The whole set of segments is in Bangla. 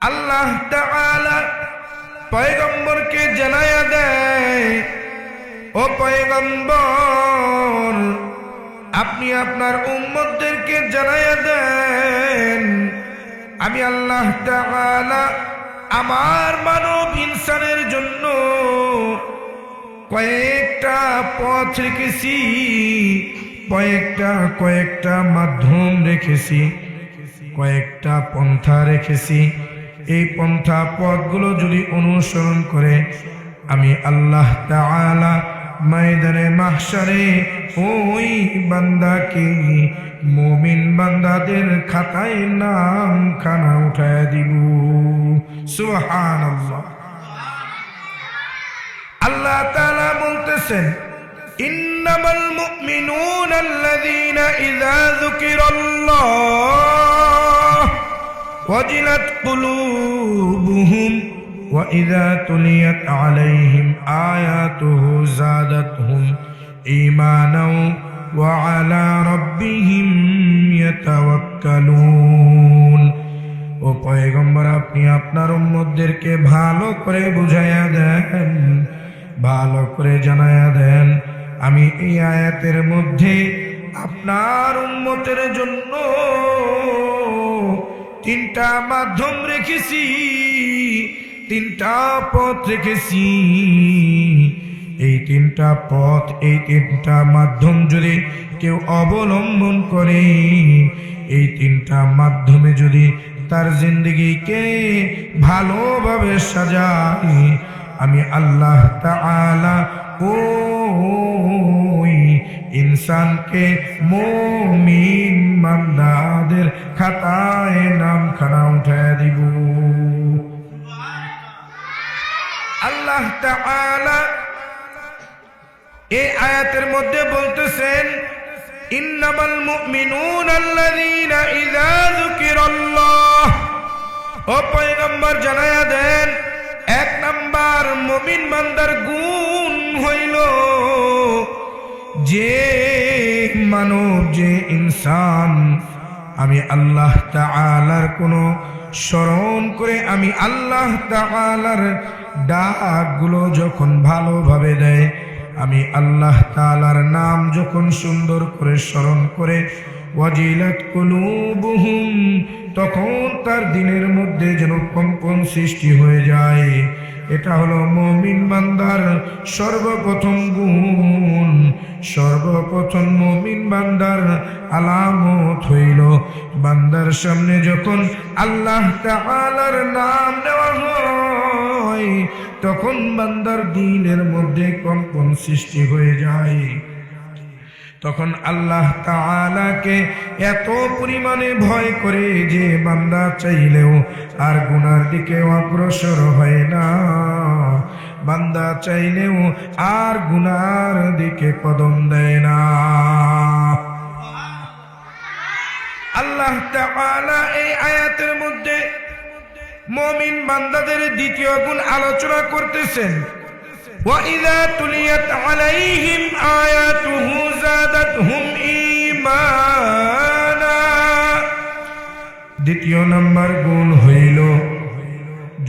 আল্লাহ তাআলা পয়গম্বরকে জানায়া দেয়, ও পয়গম্বর, আপনি আপনার উম্মতদেরকে জানায়া দেন, আমি আল্লাহ তাআলা আমার মানব ইনসানের জন্য কয়েকটা পথ রেখেছি, কয়েকটা মাধ্যম রেখেছি, কয়েকটা পন্থা রেখেছি। এই পন্থা পথগুলো যদি অনুসরণ করে আমি আল্লাহ তাআলা ময়দানে মাহশারে ওই বান্দাকে মুমিন বান্দাদের খাতায় নাম খানা উঠায় দিব। সুবহানাল্লাহ। আল্লাহ তাআলা বলতেছেন, ইন্নামাল মুমিনুনা আল্লাযীনা ইযা যুকিরাল্লাহ ওয়াজিলাত কুলুবুহুম ওয়া ইযা তুলিয়াত আলাইহিম আয়াতুহু যাদাতহুম ঈমানাও ওয়া আলা রাব্বিহিম ইয়াতাওয়াক্কালুন। ও পয়গম্বর, আপনি আপনার উম্মতদেরকে ভালো করে বুঝাইয়া দেন, ভালো করে জানাইয়া দেন, আমি এই আয়াতের মধ্যে আপনার উম্মতের জন্য তিনটা মাধ্যম রেখেছি, তিনটা পথ রেখেছি। এই তিনটা পথ, এই তিনটা মাধ্যম যদি কেউ অবলম্বন করে, এই তিনটা মাধ্যমে যদি তার জিন্দেগিকে ভালোভাবে সাজায়, আমি আল্লাহ তাআলা ওই ইনসানকে মুমিন বান্দাদের খাতায় নাম খানা উঠায় দিব। আল্লাহ তাআলা এই আয়াতের মধ্যে বলতেছেন, ইন্নামাল মুমিনুনা আল্লাযীনা ইযা যুকিরাল্লাহ। ও পয়গম্বর, জানায়া দেন, এক নাম্বার মুমিন বান্দার গুণ হইল যে মানব, যে ইনসান আমি আল্লাহ তাআলার কোনো স্মরণ করে, আমি আল্লাহ তাআলার ডাকগুলো যখন ভালোভাবে দেয়, আমি আল্লাহ তাআলার নাম যখন সুন্দর করে স্মরণ করে, ওয়াজিলাত কুলুবুহুম, তখন তার দিনের মধ্যে যেন কম্পন সৃষ্টি হয়ে যায়। এটা হলো মুমিন বান্দার সর্বপ্রথম গুণ। সর্বপ্রথম মুমিন বান্দার আলামত হইল, বান্দার সামনে যখন আল্লাহ তাআলার নাম নেওয়া হয়, তখন বান্দার দিলের মধ্যে কম্পন সৃষ্টি হয়ে যায়। তখন আল্লাহ তাআলাকে এত পরিমাণে ভয় করে যে বান্দা চাইলেও আর গুনার দিকে অগ্রসর হয় না, বান্দা চাইলেও আর গুনার দিকে কদম দেয় না। আল্লাহ তাআলা এই আয়াতের মধ্যে মুমিন বান্দাদের দ্বিতীয় গুণ আলোচনা করতেছেন, وَإِذَا تُلِيَتْ عَلَيْهِمْ آيَاتُهُ زَادَتْهُمْ إِيمَانًا। দ্বিতীয় নাম্বার গুণ হইল,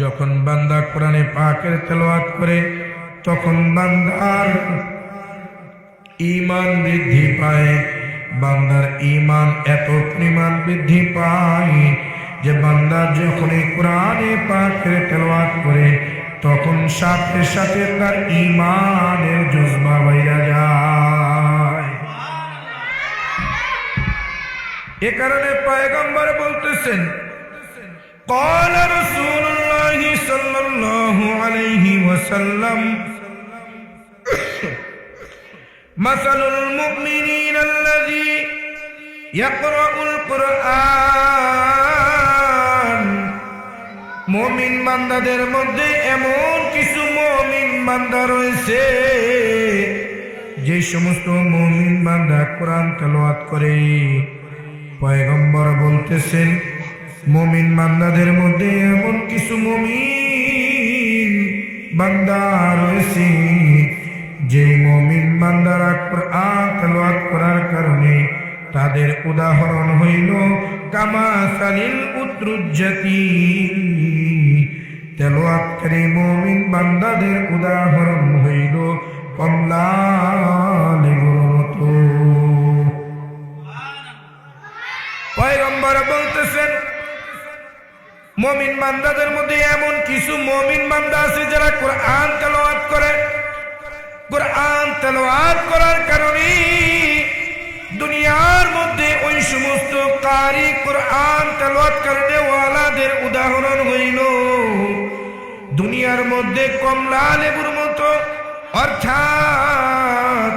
যখন বান্দা কোরআনে পাকের তেলাওয়াত করে তখন বান্দার ঈমান বৃদ্ধি পায়। বান্দার ঈমান এত পরিমাণ বৃদ্ধি পায় যে বান্দা যখন কোরআনে পাকের তেলাওয়াত করে তখন সাথে সাথে তার ঈমানের জজবা বাইরা যায়। এ কারণে পয়গম্বর বলতেছেন, قال رسول الله صلى الله عليه وسلم مثل المؤمنين الذي يقرأ القرآن। মুমিন বান্দাদের মধ্যে এমন কিছু মুমিন বান্দা রয়েছে, যে সমস্ত মুমিন বান্দা কোরআন তেলাওয়াত করে, পয়গম্বর বলতেছেন মুমিন বান্দাদের মধ্যে এমন কিছু মুমিন বান্দা রয়েছে, যে মুমিন বান্দারা কোরআন তেলাওয়াত করার কারণে তাদের উদাহরণ হইল কামাসালিল উতরুজ্জাতি তেলাওয়াতকারী মুমিন বান্দাদের উদাহরণ হইল কমলা লেবুর মতো। পয়গম্বর বলতেছেন মুমিন বান্দাদের মধ্যে এমন কিছু মুমিন বান্দা আছে যারা কোরআন তেলাওয়াত করে। কোরআন তেলাওয়াত করার কারণে দুনিয়ার মধ্যে ওই সমস্ত কারি কোরআন তেলাওয়াত করতে ওয়ালাদের উদাহরণ হইল দুনিয়ার মধ্যে কমলা লেবুর মতো, অর্থাৎ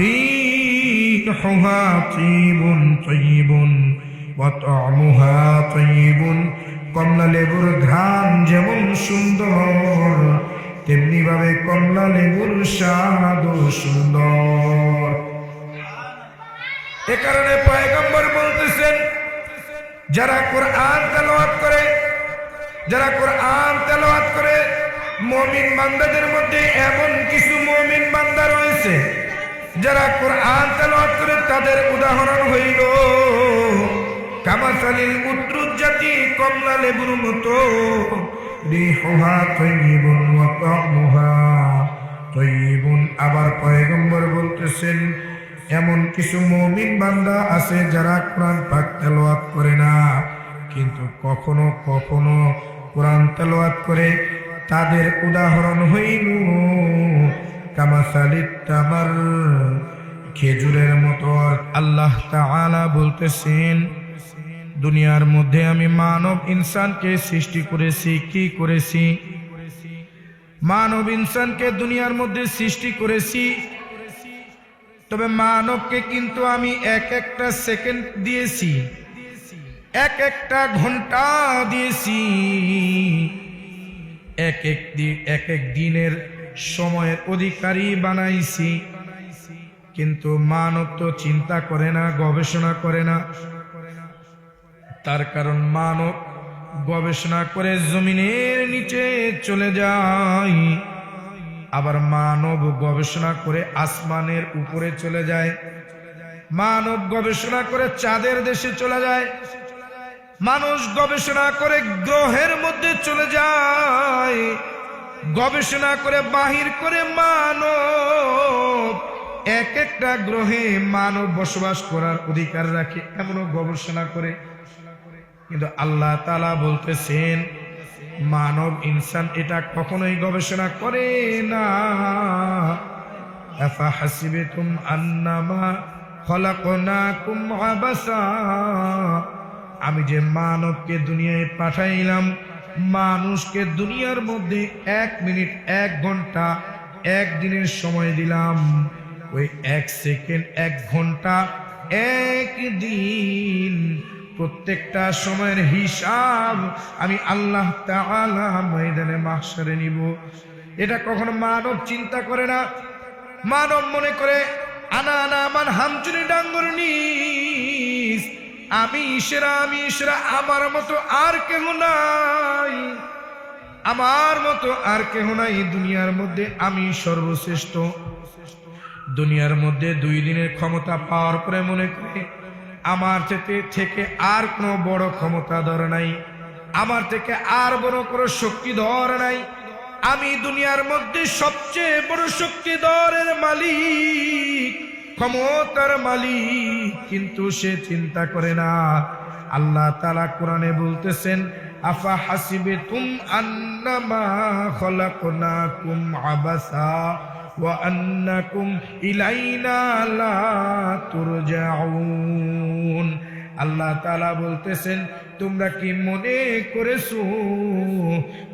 রিহুহা তাইয়িবুন তাইয়িবুন ওয়া তা'মুহা তাইয়িবুন। কমলা লেবুর ঘ্রাণ যেমন সুন্দর তেমনি ভাবে কমলা লেবুর স্বাদও সুন্দর। এ কারণে পয়গম্বর বলতেছেন যারা কোরআন তেলাওয়াত করে, যারা কোরআন তেলাওয়াত করে মুমিন বান্দাদের মধ্যে এমন কিছু মুমিন বান্দা রয়েছে যারা কোরআন তেলাওয়াত করে তাদের উদাহরণ হইল কামাসালিল উদ্রুজ্জাতি কমলা লেবুর মতো, রিহুহা তাইয়িবুন ওয়া তা'মুহা তাইয়িবুন। আবার পয়গম্বর বলতেছেন এমন কিছু মুমিন বান্দা আছে যারা কোরআন পাক তেলাওয়াত করে না, কিন্তু কখনো কখনো কোরআন তেলাওয়াত করে তাদের উদাহরণ হইল কামাসালিত তামার, খেজুরের মতো। আল্লাহ তাআলা বলতেছেন দুনিয়ার মধ্যে আমি মানব ইনসানকে সৃষ্টি করেছি। কি করেছি? মানব ইনসানকে দুনিয়ার মধ্যে সৃষ্টি করেছি, তবে মানবকে কিন্তু আমি এক একটা সেকেন্ড দিয়েছি, এক একটা ঘন্টা দিয়েছি, এক এক দিনের সময়ের অধিকারী বানাইছি। কিন্তু মানব তো চিন্তা করে না, গবেষণা করে না। তার কারণ মানব গবেষণা করে জমিনের নিচে চলে যায়, আবার মানব গবেষণা করে আসমানের উপরে চলে যায়, মানব গবেষণা করে চাঁদের দেশে চলে যায়, মানুষ গবেষণা করে গ্রহের মধ্যে চলে যায়, গবেষণা করে বাহির করে মানব এক একটা গ্রহে মানব বসবাস করার অধিকার রাখে, এমনও গবেষণা করে। কিন্তু আল্লাহ তাআলা বলতেছেন মানব ইনসান এটা কখনোই গবেষণা করে না। আফা হাসিবতুম আন্নামা খলাকনাকুম আবাসা, আমি যে মানবকে দুনিয়ায় পাঠাইলাম, মানুষকে দুনিয়ার মধ্যে 1 মিনিট 1 ঘন্টা 1 দিনের সময় দিলাম, ওই 1 সেকেন্ড 1 ঘন্টা 1 দিন প্রত্যেকটা সময়ের হিসাব আমি আল্লাহ তাআলা ময়দানে মাহশারে নিব। এটা কখনো মানব চিন্তা করে না। মানব মনে করে আনা আনা আমার হামচুনি ডাঙ্গরনিস, আমি সেরা, আমি সেরা, আমার মতো আর কেহ নাই, আমার মতো আর কেহ নাই দুনিয়ার মধ্যে, আমি সর্বশ্রেষ্ঠ। দুনিয়ার মধ্যে 2 দিনের ক্ষমতা পাওয়ার পরে মনে করে আমার থেকে আর কোনো বড় ক্ষমতাধর নাই, আমার থেকে আর বড় কোনো শক্তিধর নাই, আমি দুনিয়ার মধ্যে সবচেয়ে বড় শক্তিধরের মালিক, ক্ষমতার মালিক। কিন্তু সে চিন্তা করে না। আল্লাহ তাআলা কোরআনে বলতেছেন আফা হাসিবতুম আন্নামা খলাকনাকুম আবাসা ওয়া আন্নাকুম ইলাইনা লা তুরজাউন। আল্লাহ তাআলা বলতেছেন তোমরা কি মনে করেছো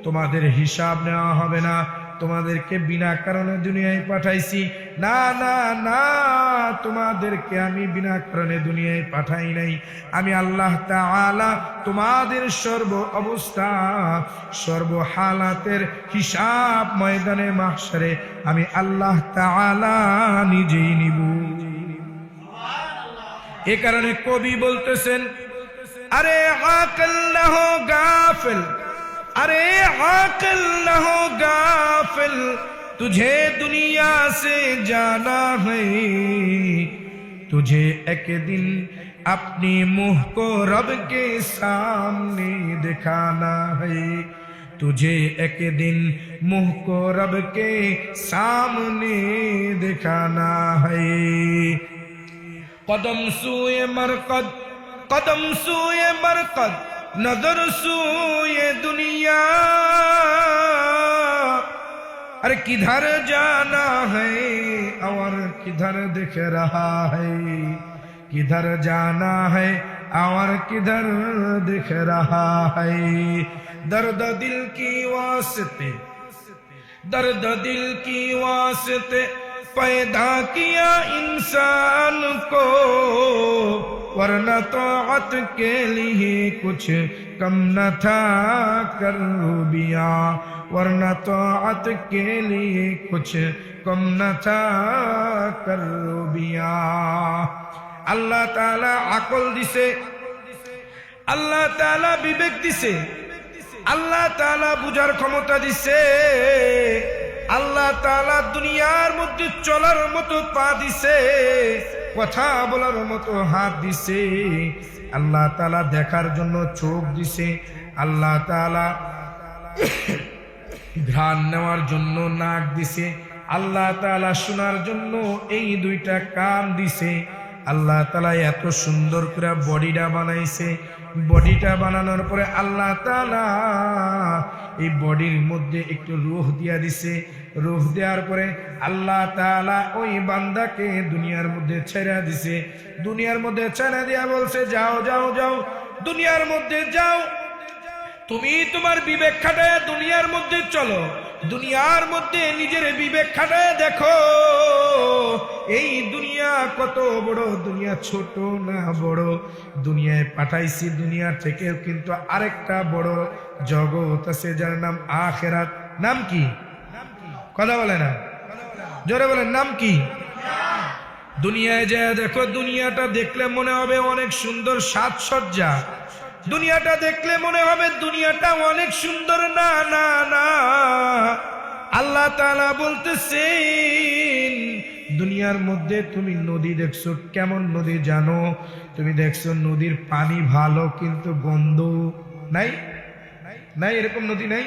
তোমাদের হিসাব নেওয়া হবে না, তোমাদেরকে বিনা কারণে দুনিয়ায় পাঠাইছি? না না না, তোমাদেরকে আমি বিনা কারণে দুনিয়ায় পাঠাই নাই। আমি আল্লাহ তাআলা তোমাদের সর্ব অবস্থা সর্ব হালাতের হিসাব ময়দানে মাহশারে আমি আল্লাহ তাআলা নিজেই নিব। এ কারণে কবি বলতেছেন अरे आकल न हो गाफिल, अरे आकल न हो गाफिल, तुझे दुनिया से जाना है, तुझे एक दिन अपनी मुंह को रब के सामने दिखाना है, तुझे एक दिन मुंह को रब के सामने दिखाना है। कदम सूए मरकद, कदम सूए मरकद, नजर सूए दुनिया। अरे किधर जाना है और किधर दिख रहा है, किधर जाना है और किधर दिख रहा है। दर्द दिल की वास्ते, दर्द दिल की वास्ते पैदा किया इंसान को, वरना तौअत के लिए कुछ कम न था करूबिया, वरना तौअत के लिए कुछ कम न था करूबिया। अल्लाह ताला আকল দিছে, আল্লাহ তাআলা বিবেক দিছে, আল্লাহ তাআলা বুঝার ক্ষমতা দিছে, আল্লাহ তাআলা দুনিয়ার মধ্যে চলার মতো পা দিছে, কথা বলার মতো হাত দিছে, আল্লাহ তাআলা দেখার জন্য চোখ দিছে, আল্লাহ তাআলা ঘ্রাণ নেওয়ার জন্য নাক দিছে, আল্লাহ তাআলা শোনার জন্য এই দুইটা কান দিছে। আল্লাহ তাআলা এত সুন্দর করে বডিটা বানাইছে, বডিটা বানানোর পরে আল্লাহ তাআলা এই বডির মধ্যে একটু রূহ দিয়া দিছে। রূহ দেওয়ার পরে আল্লাহ তাআলা ওই বান্দাকে দুনিয়ার মধ্যে ছেড়ে দিছে। দুনিয়ার মধ্যে ছেড়ে দিয়া বলছে, যাও যাও যাও, দুনিয়ার মধ্যে যাও, তুমি তোমার বিবেক খাটায় দুনিয়ার মধ্যে চলো, দুনিয়ার মধ্যে নিজের বিবেক খাটায় দেখো এই দুনিয়া কত বড়, দুনিয়া ছোট না বড়। দুনিয়ায় পাঠাইছি, দুনিয়া থেকেও কিন্তু আরেকটা বড় জগৎ আছে যার নাম আখিরাত। নাম কি? কথা বলে না, জোরে বলেন, নাম কি? দুনিয়ায় যায় দেখো, দুনিয়াটা দেখলে মনে হবে অনেক সুন্দর সাজসজ্জা, দুনিয়াটা দেখলে মনে হবে দুনিয়াটা অনেক সুন্দর। না না না, আল্লাহ তাআলা বলতেছেন দুনিয়ার মধ্যে তুমি নদী দেখছো, কেমন নদী জানো? তুমি দেখছো নদীর পানি ভালো কিন্তু গন্ধ নাই, নাই, এরকম নদী নাই।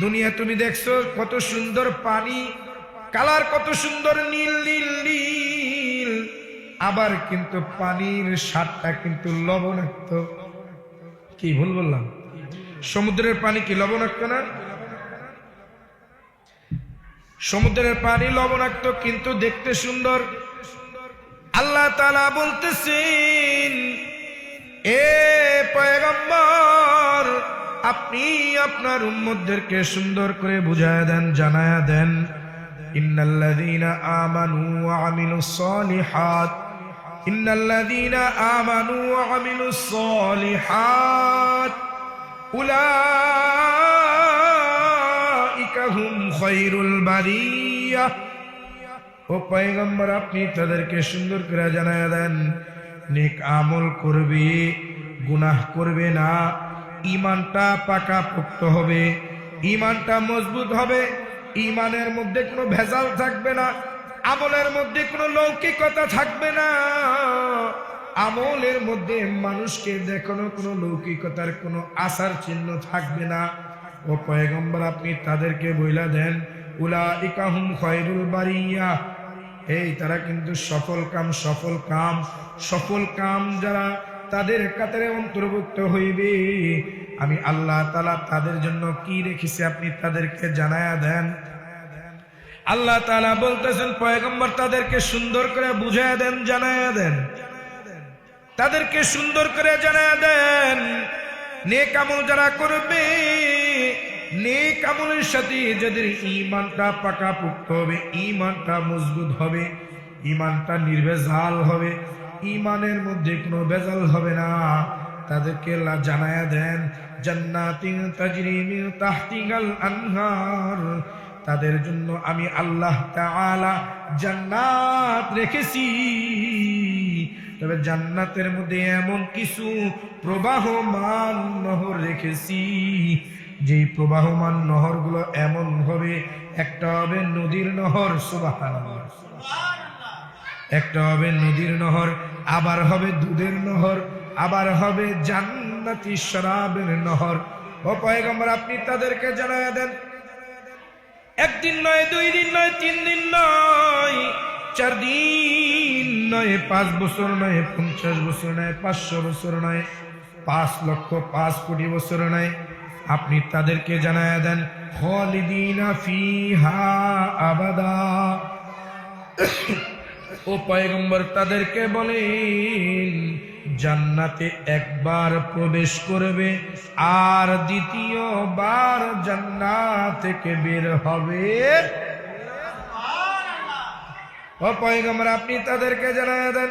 দুনিয়া তুমি দেখছো কত সুন্দর পানি, কালার কত সুন্দর নীল নীল নীল, আবার কিন্তু পানির স্বাদটা কিন্তু লবণাক্ত। কি ভুল বললাম? সমুদ্রের পানি কি লবণাক্ত না? সমুদ্রের পানি লবণাক্ত কিন্তু দেখতে সুন্দর। আল্লাহ তাআলা বলতেছেন, এ পয়গম্বর, আপনি আপনার উম্মতদেরকে সুন্দর করে বুঝায়া দেন, জানায়া দেন, ইন্নাল্লাযীনা আমানু ওয়া আমিলুস সালিহাত, ইন্নাল্লাযীনা আমানু ওয়া আমিলুস সালিহাত উলাইকা হুম খায়রুল বারিয়া। ও পয়গম্বর, আপনি তাদেরকে সুন্দর করে জানায়া দেন, নেক আমল করবে, গুনাহ করবে না, ঈমানটা পাকাপোক্ত হবে, ঈমানটা মজবুত হবে, ঈমানের মধ্যে কোনো ভেজাল থাকবে না, আমলের মধ্যে কোনো লৌকিকতা থাকবে না, আমলের মধ্যে মানুষকে দেখানো কোনো লৌকিকতার কোনো আসার চিহ্ন থাকবে না। ও পয়গম্বর, আপনি তাদেরকে বইলা দেন, উলাইকা হুম খায়রুল বারিয়া, এই তারা কিন্তু সফল কাম, সফল কাম, সফল কাম যারা তাদের কাতারে অন্তর্ভুক্ত হইবে। আমি আল্লাহ তাআলা তাদের জন্য কি রেখেছি আপনি তাদেরকে জানায়া দেন। আল্লাহ তাআলা বলতেছেন, পয়গম্বর তাদেরকে সুন্দর করে বুঝায়া দেন, জানায়া দেন, তাদেরকে সুন্দর করে জানায়া দেন, নেক আমল যারা করবে, নেক আমলের সাথে যাদের ঈমানটা পাকাপোক্ত হবে, ঈমানটা মজবুত হবে, ঈমানটা নির্ভেজাল হবে, ঈমানের মধ্যে কোনো ভেজাল হবে না, তাদেরকে জানায়া দেন, জান্নাতিন তাজরি মিন তাহতিহাল আনহার, তাদের জন্য আমি আল্লাহ তাআলা জান্নাত রেখেছি। তবে জান্নাতের মধ্যে এমন কিছু প্রবাহমান নহর রেখেছি, যেই প্রবাহমান নহরগুলো এমন হবে, একটা হবে নদীর নহর, সুবহানাল্লাহ, একটা হবে নদীর নহর, আবার হবে দুধের নহর, আবার হবে জান্নাতি শরাবের নহর। ও পয়গম্বর আপনি তাদেরকে জানায়া দেন, একদিন নয়, 2 দিন নয়, 3 দিন নয়, 4 দিন নয়, 5 বছর নয়, 50 বছর নয়, 500 বছর নয়, 5 লক্ষ 5 কোটি বছর নয়, আপনি তাদেরকে জানায়া দেন খালিদিনা ফিহা আবাদা। ও পয়গম্বর তাদেরকে বলেন জান্নাতে একবার প্রবেশ করবে আর দ্বিতীয়বার জান্নাত থেকে বের হবে। ও পয়গম্বর আপনি তাদেরকে জানায়া দেন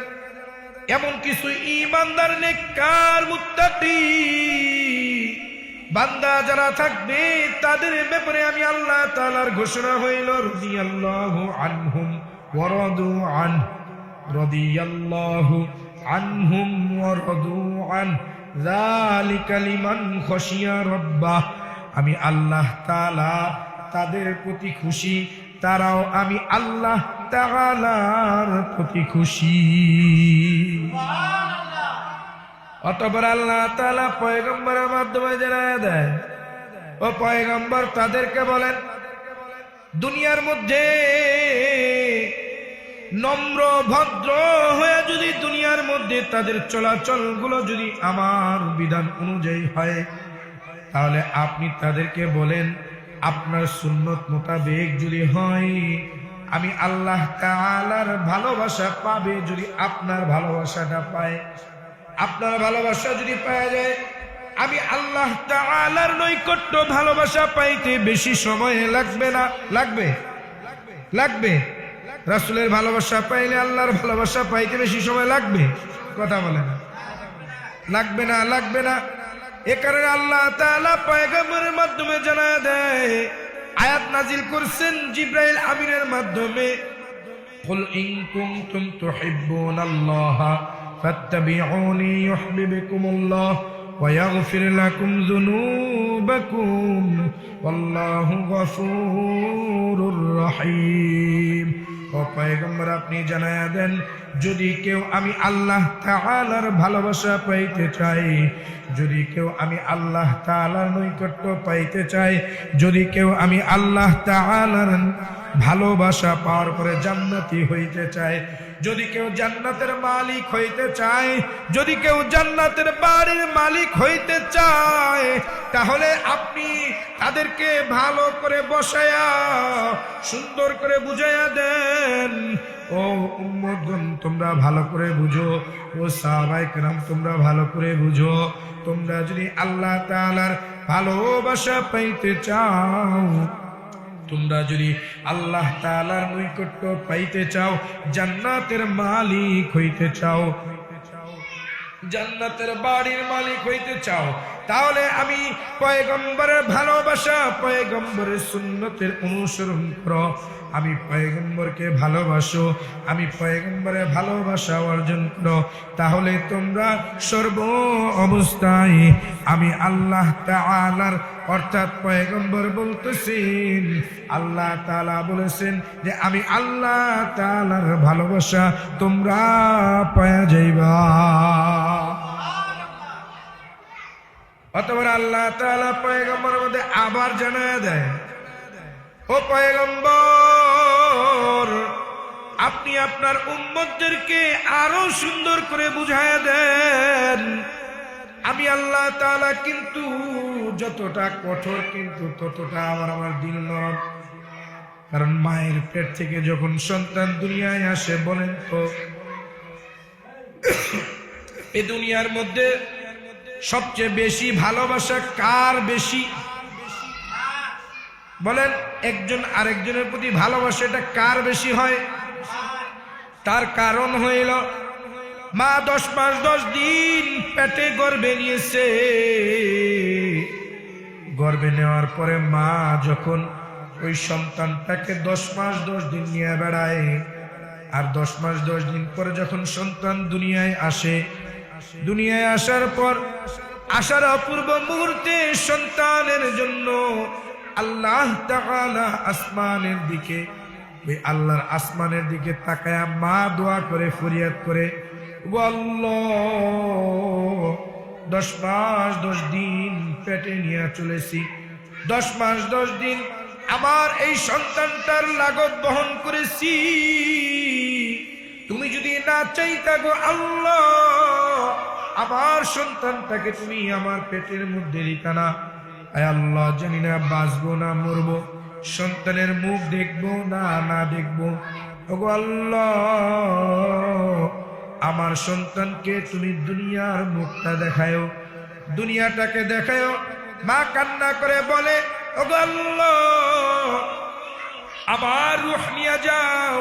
এমন কিছু ঈমানদার নেককার মুত্তাকি বান্দা যারা থাকবে তাদের ব্যাপারে আমি আল্লাহ তাআলার ঘোষণা হইল রাদিয়াল্লাহু আনহুম ওয়া রাদু আন, রাদিয়াল্লাহু আনহুম ওয়া রাদু আন, যালিকা লিমান খাশিয়া রাব্বাহ। আমি আল্লাহ তাআলা তাদের প্রতি খুশি, তারাও আমি আল্লাহ তাআলার প্রতি খুশি। অতঃপর আল্লাহ তাআলা পয়গম্বরের মাধ্যমে জানায়া দেয়, ও পয়গম্বর তাদেরকে বলেন দুনিয়ার মধ্যে নম্র ভদ্র হয়ে যদি দুনিয়ার মধ্যে তাদের চলাচল গুলো যদি আমার বিধান অনুযায়ী হয়, তাহলে আপনি তাদেরকে বলেন আপনার সুন্নত মোতাবেক যদি হয়, আমি আল্লাহ তাআলার ভালোবাসা পাবে। যদি আপনার ভালোবাসাটা পায়, আপনার ভালোবাসা যদি পাওয়া যায়, আমি আল্লাহ তাআলার নৈকট্য ভালোবাসা পাইতে বেশি সময় লাগবে না। লাগবে? লাগবে। রাসূলের ভালোবাসা পাইলে আল্লাহর ভালোবাসা পাইতে বেশি সময় লাগবে? কথা বলে না। লাগবে না, লাগবে না। এ কারণে আল্লাহ তাআলা পয়গম্বরের মাধ্যমে জানায়া দেয়, আয়াত নাজিল করছেন জিবরাইল আমিনের মাধ্যমে, কুল ইন কুনতুম তুহিব্বুনাল্লাহা ফাত্তাবিউনি ইউহিব্বুকুমুল্লাহ ওয়া ইয়াগফির লাকুম যুনুবাকুম ওয়াল্লাহু গফুরুর রহিম। ও পয়গম্বর আপনি জানায়া দেন যদি কেউ আমি আল্লাহ তাআলার ভালোবাসা পাইতে চাই, যদি কেউ আমি আল্লাহ তাআলার নৈকট্য পাইতে চাই, যদি কেউ আমি আল্লাহ তাআলার ভালোবাসা পাওয়ার পরে জান্নাতি হইতে চায়, যদি কেউ জান্নাতের মালিক হইতে চায়, যদি কেউ জান্নাতের বাড়ির মালিক হইতে চায়, তাহলে আপনি তাদেরকে ভালো করে বসায়া সুন্দর করে বুঝাইয়া দেন, ও উম্মতগণ তোমরা ভালো করে বুঝো, ও সাহাবায়ে কেরাম তোমরা ভালো করে বুঝো, তোমরা যদি আল্লাহ তাআলার ভালোবাসা পাইতে চাও, তোমরা যদি আল্লাহ তাআলার নৈকট্য পাইতে চাও, জান্নাতের মালিক হইতে চাও, জান্নাতের বাড়ির মালিক হইতে চাও, তাহলে আমি পয়গম্বরের ভালোবাসা, পয়গম্বরের সুন্নতের অনুসরণ করো। আমি পয়গম্বরকে ভালোবাসো, আমি পয়গম্বরের ভালোবাসা অর্জন করো, তাহলে তোমরা সর্ব অবস্থায় আমি আল্লাহ তাআলার, অর্থাৎ পয়গম্বর বলতেছেন আল্লাহ তাআলা বলেছেন যে আমি আল্লাহ তাআলার ভালোবাসা তোমরা পাওয়া যাইবা। অতঃপর আল্লাহ তাআলা পয়গম্বরের মধ্যে আবার জানায়া দেয়, ও পয়গম্বর আপনি আপনার উম্মতদেরকে আরো সুন্দর করে বুঝায়া দেন, আমি আল্লাহ তাআলা কিন্তু যতটা কঠোর কিন্তু ততটা আমার দিল নরম। কারণ মায়ের পেট থেকে যখন সন্তান দুনিয়ায় আসে, বলেন তো এই দুনিয়ার মধ্যে সবচেয়ে বেশি ভালোবাসা কার বেশি? বলেন একজন আরেকজনের প্রতি ভালোবাসাটা কার বেশি হয়? তার কারণ হইল মা 10 মাস 10 দিন পেটে গর্ভে নিয়েছে, গর্ভে নেওয়ার পরে মা যখন ওই সন্তানটাকে 10 মাস 10 দিন নিয়ে বেড়ায়, আর 10 মাস 10 দিন পরে যখন সন্তান দুনিয়ায় আসে, দুনিয়ায় আসার পর আসার অপূর্ব মুহূর্তে সন্তানের জন্য আল্লাহ তাআলা আসমানের দিকে, ওই আল্লাহর আসমানের দিকে তাকায়া মা দোয়া করে ফরিয়াদ করে, ও আল্লাহ, ও 10 মাস 10 দিন পেটে নিয়ে চলেছি, 10 মাস 10 দিন আমার এই সন্তানটার লাগত বহন করেছি। তুমি যদি না চাইতা গো আল্লাহ, আমার সন্তানটাকে তুমি আমার পেটের মধ্যে দিতা না। আয় আল্লাহ, জানি না বাঁচবো না মরবো, সন্তানের মুখ দেখবো না না দেখবো। ওগো আল্লাহ, আমার সন্তানকে তুমি দুনিয়ার মুখটা দেখায়ো, দুনিয়াটাকে দেখায়ো। মা কান্না করে বলে, ওগো আল্লাহ, আমার রূহ নিয়ে যাও,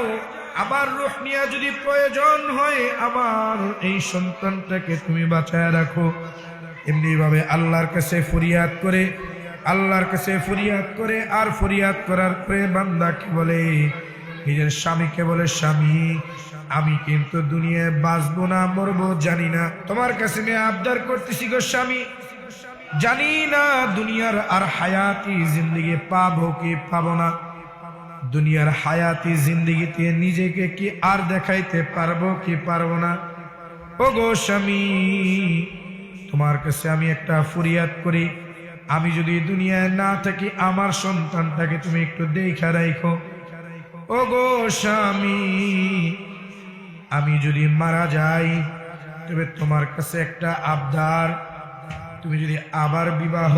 আমার রূহ নিয়ে যদি প্রয়োজন হয় আমার এই সন্তানটাকে তুমি বাঁচায় রাখো। এমনি ভাবে আল্লাহর কাছে ফরিয়াদ করে, আল্লাহর কাছে ফরিয়াদ করে, আর ফরিয়াদ করার পরে বান্দাকে বলে, নিজের স্বামীকে বলে, স্বামী আমি কিন্তু দুনিয়ায় বাঁচবো না মরবো জানি না, তোমার কাছে আমি আবদার করতেছি গো স্বামী, জানি না দুনিয়ার আর হায়াতি জিন্দেগি পাবো কি পাবো না, দুনিয়ার হায়াতি জিন্দেগিতে নিজেকে কি আর দেখাইতে পারবো কি পারবো না। ও গো স্বামী, তোমার কাছে আমি একটা ফরিয়াদ করি, আমি যদি দুনিয়ায় না থাকি আমার সন্তানটাকে তুমি একটু দেখা রাখো। ও গো স্বামী, আমি যদি মারা যাই তবে তোমার কাছে একটা আবদার, তুমি যদি আবার বিবাহ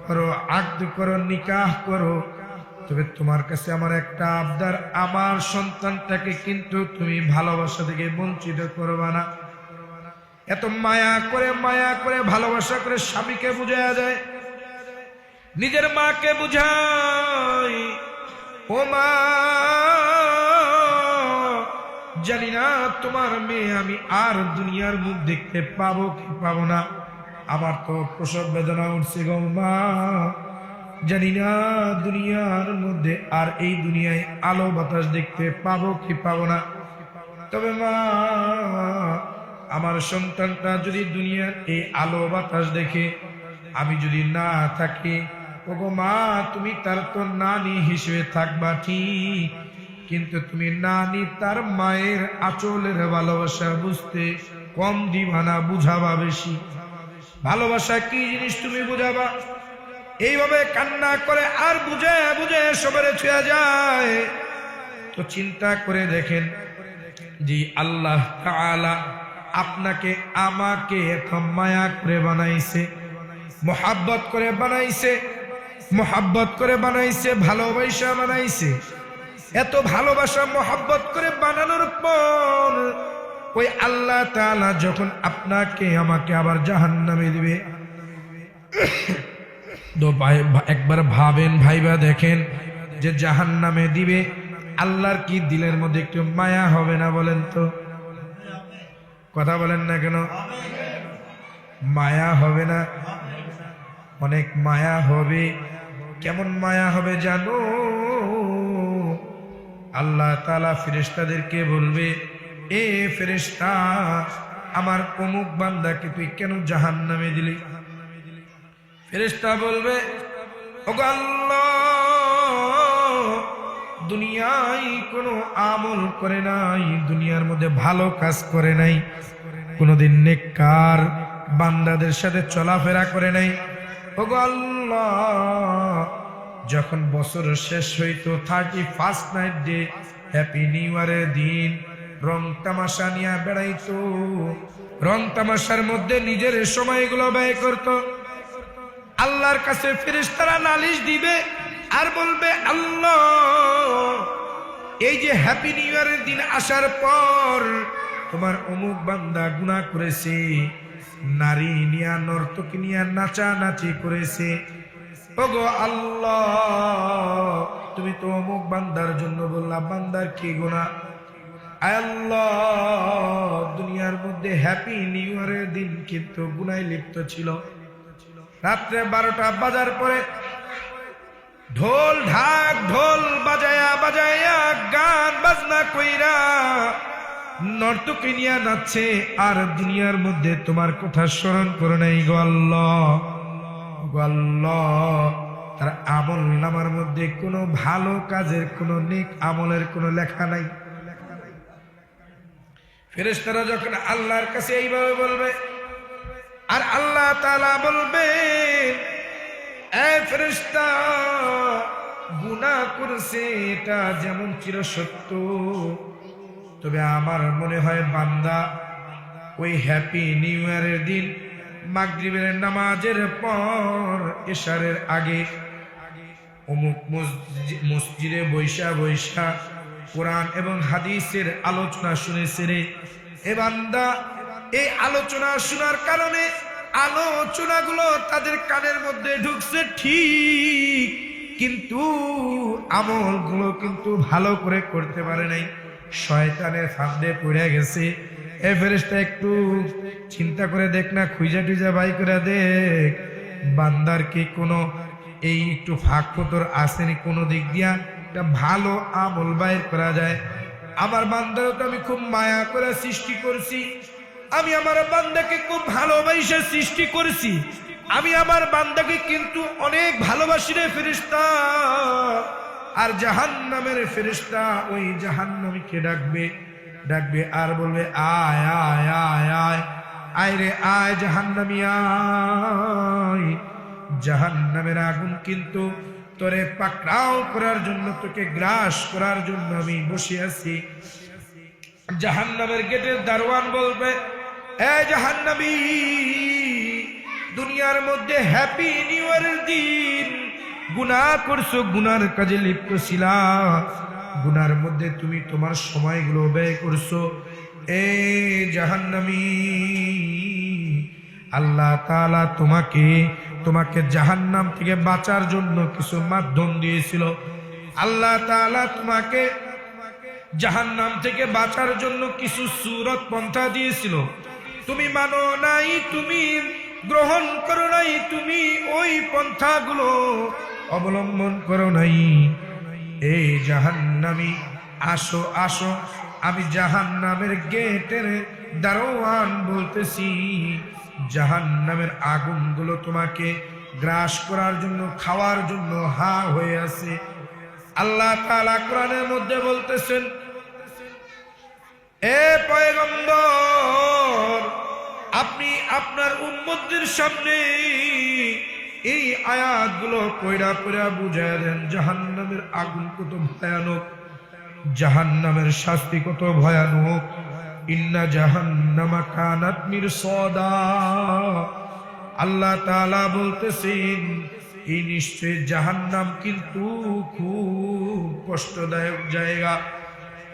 করো, আকদ করো, নিকাহ করো, তবে তোমার কাছে আমার একটা আবদার, আমার সন্তানটাকে কিন্তু তুমি ভালোবাসা থেকে বঞ্চিত করবা না। এত মায়া করে ভালোবাসা করে স্বামীকে বুঝায়া যায়, নিজের মাকে বুঝায়, ও মা জানি না তোমার মেয়ে আমি আর দুনিয়ার মুখ দেখতে পাবো কি পাবো না, আমার তো প্রসব বেদনা উঠছে গো মা, জানি না দুনিয়ার মধ্যে আর এই দুনিয়ায় আলো বাতাস দেখতে পাবো কি পাবো না। তবে মা, আমার সন্তানটা যদি দুনিয়ার এই আলো বাতাস দেখে আমি যদি না থাকি, ওগো মা তুমি তার তো নানি হিসেবে থাকবা ঠিক, কিন্তু তুমি নানি তার মায়ের আঁচলের ভালোবাসা বুঝতে কম দিবা না, বুঝাবা বেশি। ভালোবাসা কি জিনিস তুমি বুঝাবা। এইভাবে কান্না করে আর বুঝে বুঝে সবারে ছুঁয়ে যায়। তো চিন্তা করে দেখেন যে আল্লাহ তাআলা আপনাকে আমাকে এত মায়া করে বানাইছে, মোহাব্বত করে বানাইছে, মোহাব্বত করে বানাইছে, ভালোবাসা বানাইছে। এত ভালোবাসা মোহাব্বত করে বানানোর পর ওই আল্লাহ তাআলা যখন আপনাকে আমাকে আবার জাহান্নামে দিবে, তো একবার ভাবেন, ভাইবা দেখেন যে জাহান্নামে দিবে, আল্লাহর কি দিলের মধ্যে একটু মায়া হবে না বলেন তো? কথা বলেন না কেন? মায়া হবে না? অনেক মায়া হবে। কেমন মায়া হবে জানো? আল্লাহ তাআলা ফেরেশতাদেরকে বলবে, এ ফেরেশতা, আমার অমুক বান্দাকে তুই কেন জাহান্নামে দিলি? ফেরেশতা বলবে, ওগো আল্লাহ, দুনিয়ায় কোনো আমল করে নাই, দুনিয়ার মধ্যে ভালো কাজ করে নাই, কোনদিন নেককার বান্দাদের সাথে চলাফেরা করে নাই। ওগো আল্লাহ, যখন বছর শেষ হইতো, 31st night day, happy new ইয়ারের দিন, রং তামাশা নিয়ে বেড়াইতো, রং তামাশার মধ্যে নিজের সময়গুলো ব্যয় করত। আল্লাহর কাছে ফেরেশতারা নালিশ দিবে আর বলবে, আল্লাহ, এই যে হ্যাপি নিউ ইয়ারের দিন আসার পর তোমার অমুক বান্দা গুনাহ করেছে, নারী নিয়া নর্তকী নিয়া নাচানাচি করেছে, ওগো আল্লাহ, তুমি তো অমুক বান্দার জন্য বললা, বান্দার কি গুনাহ? আয় আল্লাহ, দুনিয়ার মধ্যে হ্যাপি নিউ ইয়ারের দিন কিন্তু গুনায় লিপ্ত ছিল। রাত্রে 12টা বাজার পরে ঢোল ঢাক, ঢোল বাজায়া বাজায়া গান বাজনা কইরা নর্তকী নিয়া নাচছে, আর দুনিয়ার মধ্যে তোমার কথা স্মরণ করে নাই গো আল্লাহ। গো আল্লাহ, তার আমল নামার মধ্যে কোনো ভালো কাজের, কোনো নেক আমলের কোনো লেখা নাই। ফেরেশতারা যখন আল্লাহর কাছে এইভাবে বলবে, আর আল্লাহ তাআলা বলবেন, এ ফেরেশতা, গুনাহ করছে এটা যেমন চিরসত্য, তবে আমার মনে হয় বান্দা ওই হ্যাপি নিউ ইয়ারের দিন মাগরিবের নামাজের পর ইশারের আগে অমুক মসজিদে বৈশা বৈশা কোরআন এবং হাদিসের আলোচনা শুনেছে রে। এ বান্দা, এই আলোচনা শোনার কারণে আলোচনাগুলো তাদের কানের মধ্যে ঢুকছে ঠিক, কিন্তু আমলগুলো কিন্তু ভালো করে করতে পারে নাই, শয়তানের ফাঁদে পড়ে গেছে। এ ফেরেশতা, একটু চিন্তা করে দেখ না, খুঁজা টুজা বাই করে দেখ, বান্দার কি কোনো এই একটু ফাঁক ফতর আসেনি কোনো দিক দিয়া একটা ভালো আমল বাইর করা যায়। আমার বান্দারও তো আমি খুব মায়া করে সৃষ্টি করছি, আমি আমার বান্দাকে খুব ভালোবাসে সৃষ্টি করেছি, আমি আমার বান্দাকে কিন্তু অনেক ভালোবাসি রে ফেরেশতা। আর জাহান্নামের ফেরেশতা ওই জাহান্নামীকে ডাকবে, ডাকবে আর বলবে, আয় আয় আয় আয়, আয় রে আয় জাহান্নামী আয়। জাহান্নামের আগুন কিন্তু তোরে পাকড়াও করার জন্য, তোকে গ্রাস করার জন্য আমি বসে আছি। জাহান্নামের গেটের দারোয়ান বলবে, এ জাহান্নামী, দুনিয়ার মধ্যে হ্যাপি নিউ ইয়ারের দিন গুনাহ করছো, গুনার কাজে লিপ্ত ছিলা, গুনার মধ্যে তুমি তোমার সময়গুলো ব্যয় করছো। এ জাহান্নামী, আল্লাহ তাআলা তোমাকে জাহান্নাম থেকে বাঁচার জন্য কিছু মাধ্যম দিয়েছিল। আল্লাহ তাআলা তোমাকে জাহান্নাম থেকে বাঁচার জন্য কিছু সূরত পন্থা দিয়েছিল, তুমি মানো নাই, তুমি গ্রহণ করো নাই, তুমি ওই পন্থাগুলো অবলম্বন করো নাই। এই জাহান্নামী, আসো আসো, আমি জাহান্নামের গেটের দারোয়ান বলতেছি, জাহান্নামের আগুনগুলো তোমাকে গ্রাস করার জন্য, খাওয়ার জন্য হা হয়ে আছে। আল্লাহ তাআলা কোরআনের মধ্যে বলতেছেন, এ পয়গম্বর, আপনি আপনার উম্মতদের সামনে এই আয়াতগুলো পড়া পড়া বুঝায় দেন, জাহান্নামের আগুন কত ভয়ানক, জাহান্নামের শাস্তি কত ভয়ানক। ইন্না জাহান্নামা কানাত মিরসাদা, আল্লাহ তাআলা বলতেছেন, এই নিশ্চয় জাহান্নাম কিন্তু খুব কষ্টদায়ক জায়গা।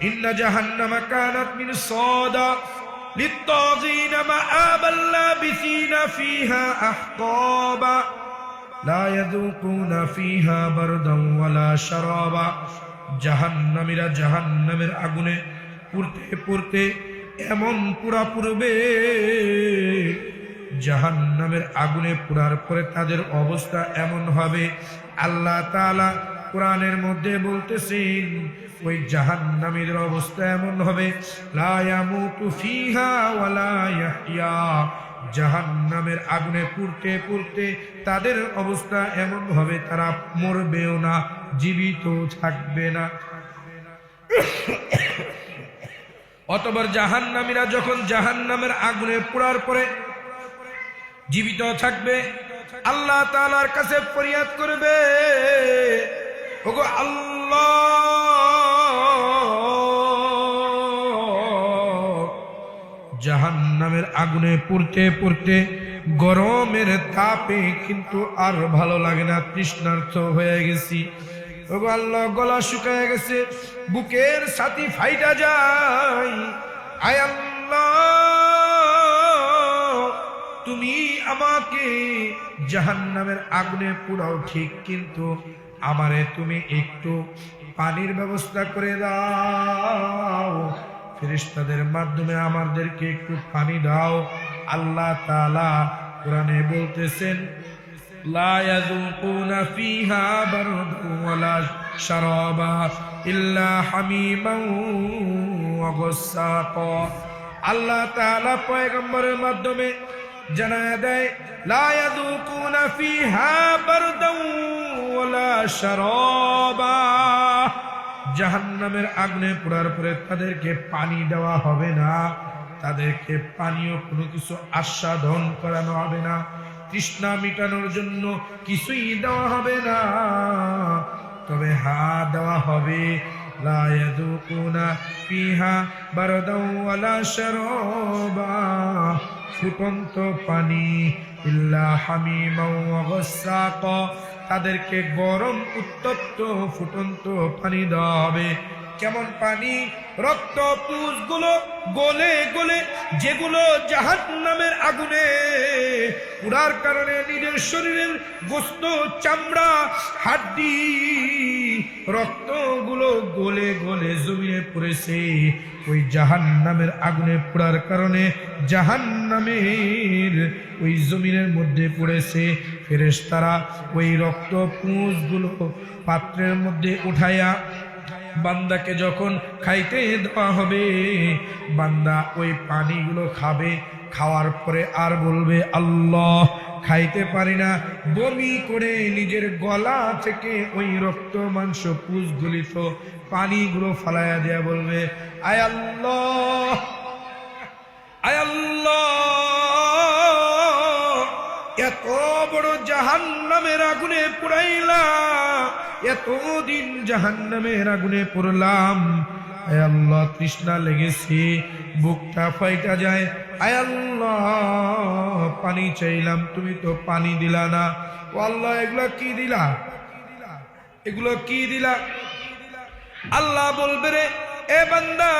ইন্না জাহান্নামা কানাত মিরসাদা লিত্তাগিনা মাআবাল লাবিসিনা ফিহা আহকাবা লা ইয়াযুকুনা ফিহা বারদান ওয়ালা শারাবা। জাহান্নামীরা জাহান্নামের আগুনে পুড়তে পুড়তে এমন পুরা পুড়বে, জাহান্নামের আগুনে পুড়ার পরে তাদের অবস্থা এমন হবে, আল্লাহ তাআলা কোরআনের মধ্যে বলতেছেন, ওই জাহান্নামীদের অবস্থা এমন হবে, লা ইয়ামুতু ফিহা ওয়ালা ইয়াহইয়া, জাহান্নামের আগুনে পুড়তে পুড়তে তাদের অবস্থা এমন হবে, তারা মরবেও না, জীবিত থাকবে না। অতঃপর জাহান্নামীরা যখন জাহান্নামের আগুনে পোড়ার পরে জীবিত থাকবে, আল্লাহ তাআলার কাছে ফরিয়াদ করবে, ওগো আল্লাহ, জাহান্নামের আগুনে পুড়তে পুড়তে গরমের তাপে কিন্তু আর ভালো লাগে না, তৃষ্ণার্ত হয়ে গেছি, ওগো আল্লাহ, গলা শুকায় গেছে, বুকের ছাতি ফাইটা যায়, আয় আল্লাহ, তুমি আমাকে জাহান্নামের আগুনে পোড়াও ঠিক, কিন্তু আমারে তুমি একটু পানির ব্যবস্থা করে দাও, ফেরেশতাদের মাধ্যমে আমাদেরকে একটু পানি দাও। আল্লাহ তাআলা কোরআনে বলতেছেন, লা ইয়াযুকুনা ফিহা বারদান ওয়ালা শারাবা ইল্লা হামিমান ওয়া গাসসাকা। আল্লাহ তাআলা পয়গম্বরের মাধ্যমে জানায় দেয়, লা ইয়াযুকুনা ফিহা বারদান ওয়ালা শারাবা, জাহান্নামের আগুনে পোড়ার পরে তাদেরকে পানি দেওয়া হবে না, তাদেরকে পানীয় কোনো কিছু আস্বাদন করানো হবে না, তৃষ্ণা মিটানোর জন্য কিছুই দেওয়া হবে না। তবে দেওয়া হবে লা ইয়াযুকুনা ফিহা বারদাও ওয়ালা শারাবা, ফুটন্ত পানি, ইল্লা হামিমাও ওয়া গাসসাকা, তাদেরকে গরম উত্তপ্ত ফুটন্ত পানি দেওয়া হবে। কেমন পানি? রক্ত পুঁজগুলো গলে গলে, যেগুলো জাহান্নামের আগুনে পুরার কারণে নিজের শরীরের গোস্ত, চামড়া, হাড্ডি, রক্তগুলো গলে গলে জমিনে পড়েছে, ওই জাহান্নামের আগুনে পোড়ার কারণে জাহান্নামের ওই জমিনের মধ্যে পড়েছে। ফেরেশতারা ওই রক্ত পুঁজগুলো পাত্রের মধ্যে উঠাইয়া বান্দাকে যখন খাইতে দেওয়া হবে, বান্দা ওই পানিগুলো খাবে। খাওয়ার পরে আর বলবে আল্লাহ খাইতে পারি না, বমি করে নিজের গলা থেকে ওই রক্ত মাংস পুঁজ গলিত পানিগুলো ফালাইয়া দেয়া বলবে আয় আল্লাহ, আয় আল্লাহ, এত বড় জাহান্নামের আগুনে পুরাইলা, এতদিন জাহান্নামের আগুনে পড়লাম, আয় আল্লাহ তৃষ্ণা লেগেছে, বুকটা ফাইটা যায়, আয় আল্লাহ পানি চাইলাম, তুমি তো পানি দিলা না। ও আল্লাহ এগুলো কি দিলা, এগুলো কি দিলা? আল্লাহ বলবে রে এ বান্দা,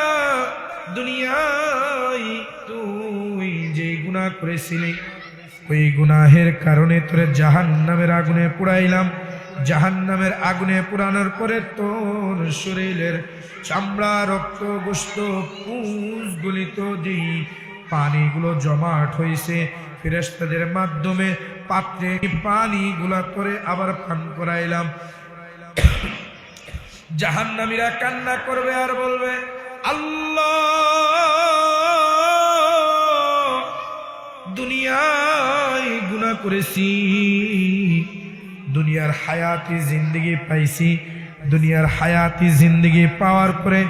দুনিয়ায় তুই যে গুনাহ করেছিলি, ওই গুনাহের কারণে তোরে জাহান্নামের আগুনে পুড়াইলাম। জাহান্নামের আগুনে পুরানোর পরে তোর শরীরের চামড়া, রক্ত, গোশত, পুঁজ গলিত যেই পানিগুলো জমাট হয়েছে, ফেরেশতাদের মাধ্যমে পাত্রে পানিগুলা করে আবার পান করাইলাম। জাহান্নামীরা কান্না করবে আর বলবে আল্লাহ, দুনিয়ায় গুনাহ করেছি, দুনিয়ার হায়াতি জিন্দেগি পাইছি, দুনিয়ার হায়াতি জিন্দেগি পাওয়ার পরে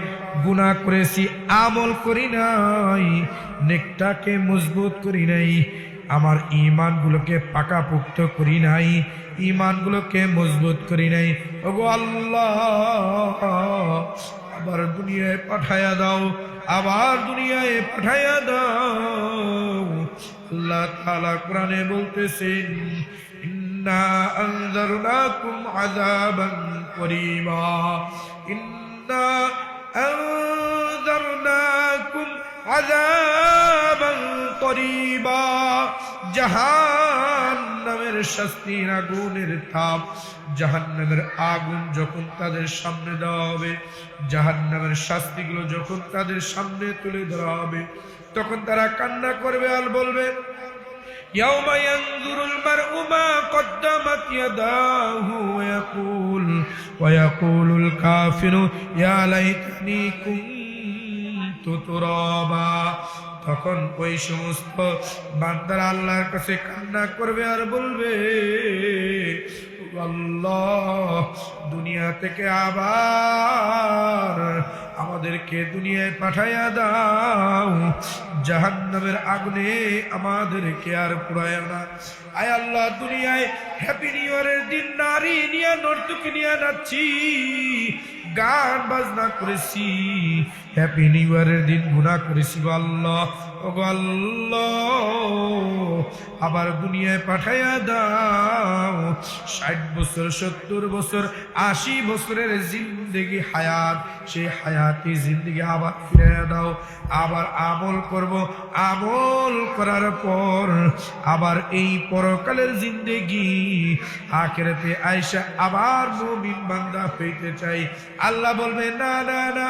গুনাহ করেছি, আমল করি নাই, নেকটাকে মজবুত করি নাই, আমার ঈমানগুলোকে পাকাপোক্ত করি নাই, ঈমানগুলোকে মজবুত করি নাই। ওগো আল্লাহ আবার দুনিয়ায় পাঠায়া দাও, আবার দুনিয়ায় পাঠায়া দাও। আল্লাহ তাআলা কোরআনে বলতেছেন ইন্না আনজারনাকুম আযাবান করিবা, ইন্না আনজারনাকুম আযাবান করিবা, জাহান্নামের শাস্তির আগুনের তাপ, জাহান্নামের আগুন যখন তাদের সামনে দেওয়া হবে, জাহান্নামের শাস্তিগুলো যখন তাদের সামনে তুলে ধরা হবে, তখন তারা কান্না করবে আর বলবে ইয়াউমা ইয়ানজুরুল মারউ মা কদ্দামাত ইয়াদাহু ওয়া ইয়াকুলুল কাফিরু ইয়া লাইতানি কুনতু তুরাবা। তখন ওই সমস্ত বান্দারা আল্লাহর কাছে কান্না করবে আর বলবে আল্লাহ দুনিয়া থেকে আবার আমাদেরকে দুনিয়ায় পাঠাইয়া দাও, জাহান্নামের আগুনে আমাদেরকে আর পুড়ায় না। আয় আল্লাহ দুনিয়ায় হ্যাপি নিউ ইয়ারের দিন নারী নিয়ে নর্তকী নিয়ে নাচছি, গান বাজনা করেছি, হ্যাপি নিউ ইয়ারের দিন গুনাহ করেছি গো আল্লাহ, ও গো আল্লাহ আবার দুনিয়ায় পাঠাইয়া দাও, 60 বছর 70 বছর 80 বছরের জিন্দেগি হায়াত, সেই হায়াতি জিন্দেগি আবার ফিরিয়ে দাও, আবার আমল করব, আমল করার পর আবার এই পরকালের জিন্দেগি আখিরাতে আয়েশা আবার মুমিন বান্দা হইতে চাই। আল্লাহ বলবে না না না,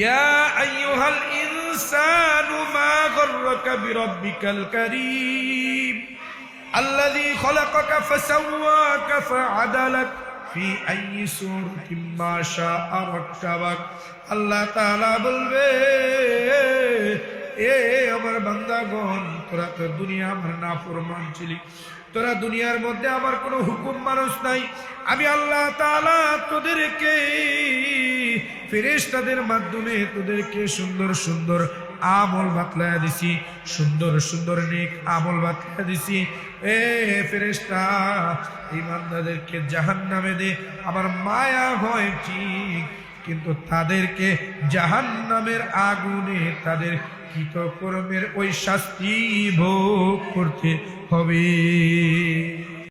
ইয়া আইয়ুহাল ইনসানু মা গররাকা বিরাব্বিকাল কারীম আল্লাযী খালাকাকা ফাসাওয়াকা ফাআদালাক ফি আইয়ি সূরাতিন মা শাআ রাক্কাবাক। আল্লাহ তাআলা বলবে এ আমার বান্দাগণ, তোরা তো দুনিয়া আমার নাফরমান ছিলি, তোরা দুনিয়ার মধ্যে আমার কোনো হুকুম মানুষ নাই, আমি আল্লাহ তাআলা তোদেরকে ফেরেশতাদের মাধ্যমে তোদেরকে সুন্দর সুন্দর আমল বাতলায়া দিছি, সুন্দর সুন্দর নেক আমল বাতলায়া দিছি। এ ফেরেশতা, ঈমানদারদেরকে জাহান্নামে দে, আমার মায়া হয় ঠিক, কিন্তু তাদেরকে জাহান্নামের আগুনে তাদের কৃতকর্মের ওই শাস্তি ভোগ করতে হবে।